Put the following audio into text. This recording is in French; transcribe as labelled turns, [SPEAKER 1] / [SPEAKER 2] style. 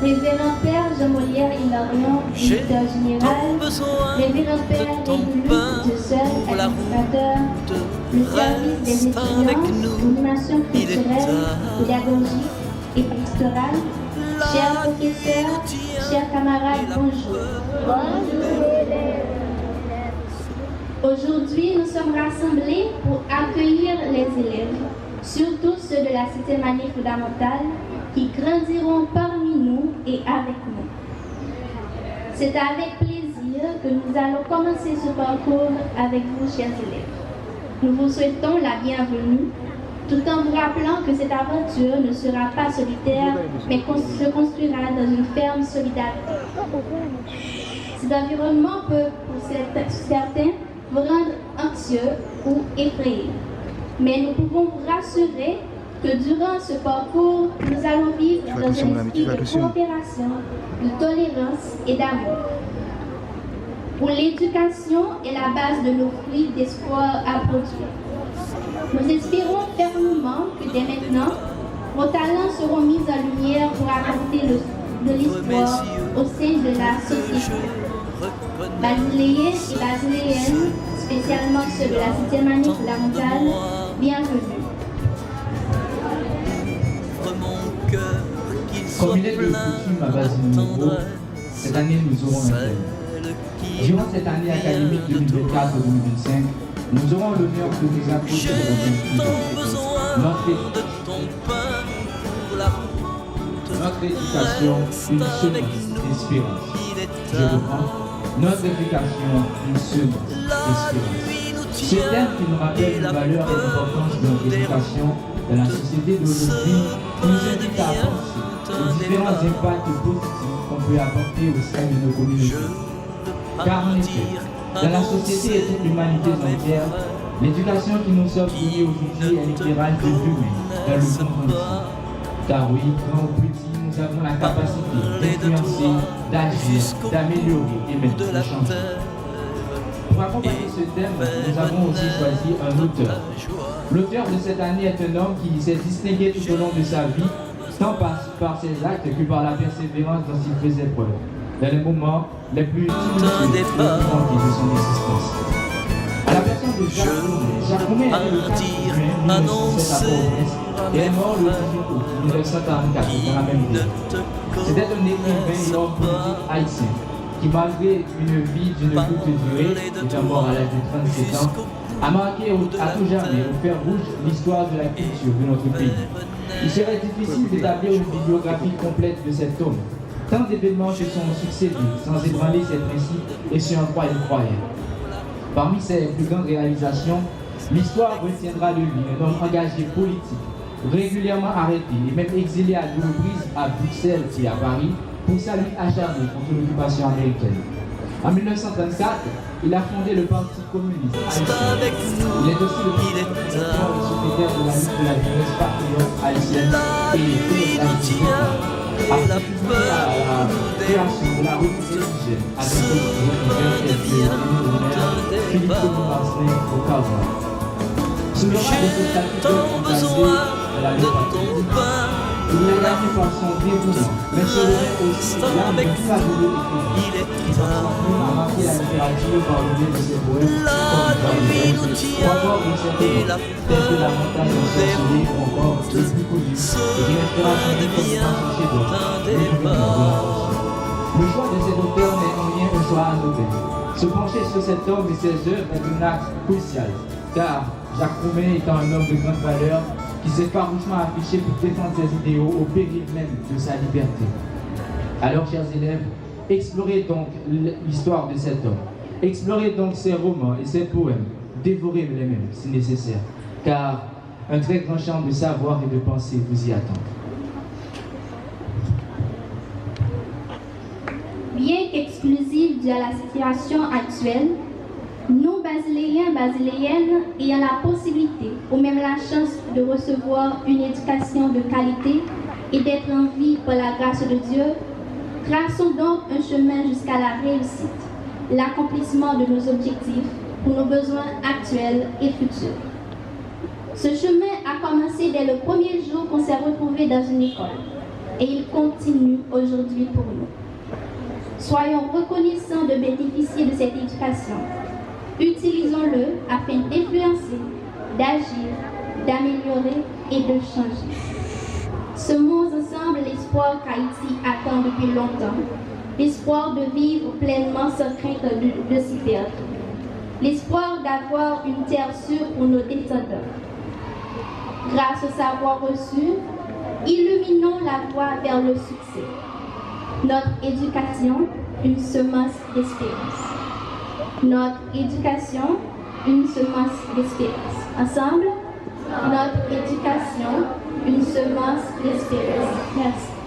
[SPEAKER 1] Révérend Père Jean Molière Hilarion, directeur général, Révérend Père Régulus de Seul, administrateur, le service des étudiants, l'animation culturelle, pédagogique et pastorale, chers professeurs, chers camarades, bonjour. Aujourd'hui, nous sommes rassemblés pour accueillir les élèves, surtout ceux de la 7e année fondamentale, qui grandiront parmi nous et avec nous. C'est avec plaisir que nous allons commencer ce parcours avec vous, chers élèves. Nous vous souhaitons la bienvenue, tout en vous rappelant que cette aventure ne sera pas solitaire, mais se construira dans une ferme solidarité. Cet environnement peut, pour certains, vous rendre anxieux ou effrayé. Mais nous pouvons vous rassurer que durant ce parcours, nous allons vivre dans un esprit de coopération, de tolérance et d'amour. Pour l'éducation est la base de nos fruits d'espoir à produire. Nous espérons fermement que dès maintenant, vos talents seront mis en lumière pour apporter de l'espoir au sein de la société. Basiléens et basiléennes, spécialement ceux de la 7e année fondamentale, bienvenue.
[SPEAKER 2] Comme il est de coutume à Basile-Nouveau, cette année nous aurons un thème. Durant cette année académique 2024-2025, nous aurons l'honneur de nous approcher de notre éducation, une semence d'espérance. Je reprends, notre éducation, une semence d'espérance. Ce thème qui nous rappelle une valeur et l'importance de notre éducation dans la société d'aujourd'hui nous invite à penser aux différents impacts positifs qu'on peut apporter au sein de nos communautés. Car en effet, dans la société et toute l'humanité entière, l'éducation qui nous offre aujourd'hui est l'éclairage de l'humain dans le monde entier. Car oui, grand ou petit, nous avons la capacité d'influencer, d'agir, d'améliorer et même de changer. Pour accompagner ce thème, nous avons aussi choisi un auteur. L'auteur de cette année est un homme qui s'est distingué tout au long de sa vie, tant par ses actes que par la persévérance dont il faisait preuve, dans les moments les plus tumultueux et compliqués de son existence. À la personne de Jacques Roumet est né le 4 juin 1907 à Port-au-Prince et est mort le 18 août 1944 dans la même ville. C'était un écrivain et homme politique haïtien qui, malgré une vie d'une courte durée, étant mort à l'âge de 37 ans, a marqué à tout jamais au fer rouge l'histoire de la culture de notre pays. Il serait difficile d'établir une bibliographie complète de cet homme. Tant d'événements se sont succédés sans ébranler ses principes et sur un point incroyable. Parmi ses plus grandes réalisations, l'histoire retiendra de lui un homme engagé politique, régulièrement arrêté et même exilé à 2 reprises à Bruxelles et à Paris pour sa lutte acharnée contre l'occupation américaine. En 1934, il a fondé le Parti communiste haïtien. Il est aussi le secrétaire de la lutte de la jeunesse patriote haïtienne et a participé à la création de la République indigène avec le Philippe Marcelin au Cameroun. Sous le rang de ce statut de la lutte patriotique, il est gagné par son dévouement, mais se remet aussi l'âme d'un fabuleux écrivain qui s'entraîne à marquer la littérature par le biais de ses poèmes comme ou encore de ses romans, tels que La montagne ensorcelée ou encore le plus connu, et qui restera connu comme dans son chef-d'œuvre, Le Dominion de la Roche. Le choix de cet auteur n'est en rien un choix anodin. Se pencher sur cet homme et ses œuvres est un acte crucial, car Jacques Roumet étant un homme de grande valeur, qui s'est farouchement affiché pour défendre ses idéaux au péril même de sa liberté. Alors, chers élèves, explorez donc l'histoire de cet homme. Explorez donc ses romans et ses poèmes. Dévorez les mêmes si nécessaire, car un très grand champ de savoir et de pensée vous y attend.
[SPEAKER 1] Bien qu'exclusive de la situation actuelle, nous, basiléens, basiléennes, ayant la possibilité ou même la chance de recevoir une éducation de qualité et d'être en vie par la grâce de Dieu, traçons donc un chemin jusqu'à la réussite, l'accomplissement de nos objectifs pour nos besoins actuels et futurs. Ce chemin a commencé dès le premier jour qu'on s'est retrouvés dans une école. et il continue aujourd'hui pour nous. Soyons reconnaissants de bénéficier de cette éducation. Utilisons-le afin d'influencer, d'agir, d'améliorer et de changer. Semons ensemble l'espoir qu'Haïti attend depuis longtemps, l'espoir de vivre pleinement sans crainte de s'y perdre, l'espoir d'avoir une terre sûre pour nos descendants. Grâce au savoir reçu, illuminons la voie vers le succès. Notre éducation, une semence d'espérance. Notre éducation, une semence d'espérance. Ensemble, notre éducation, une semence d'espérance. Merci.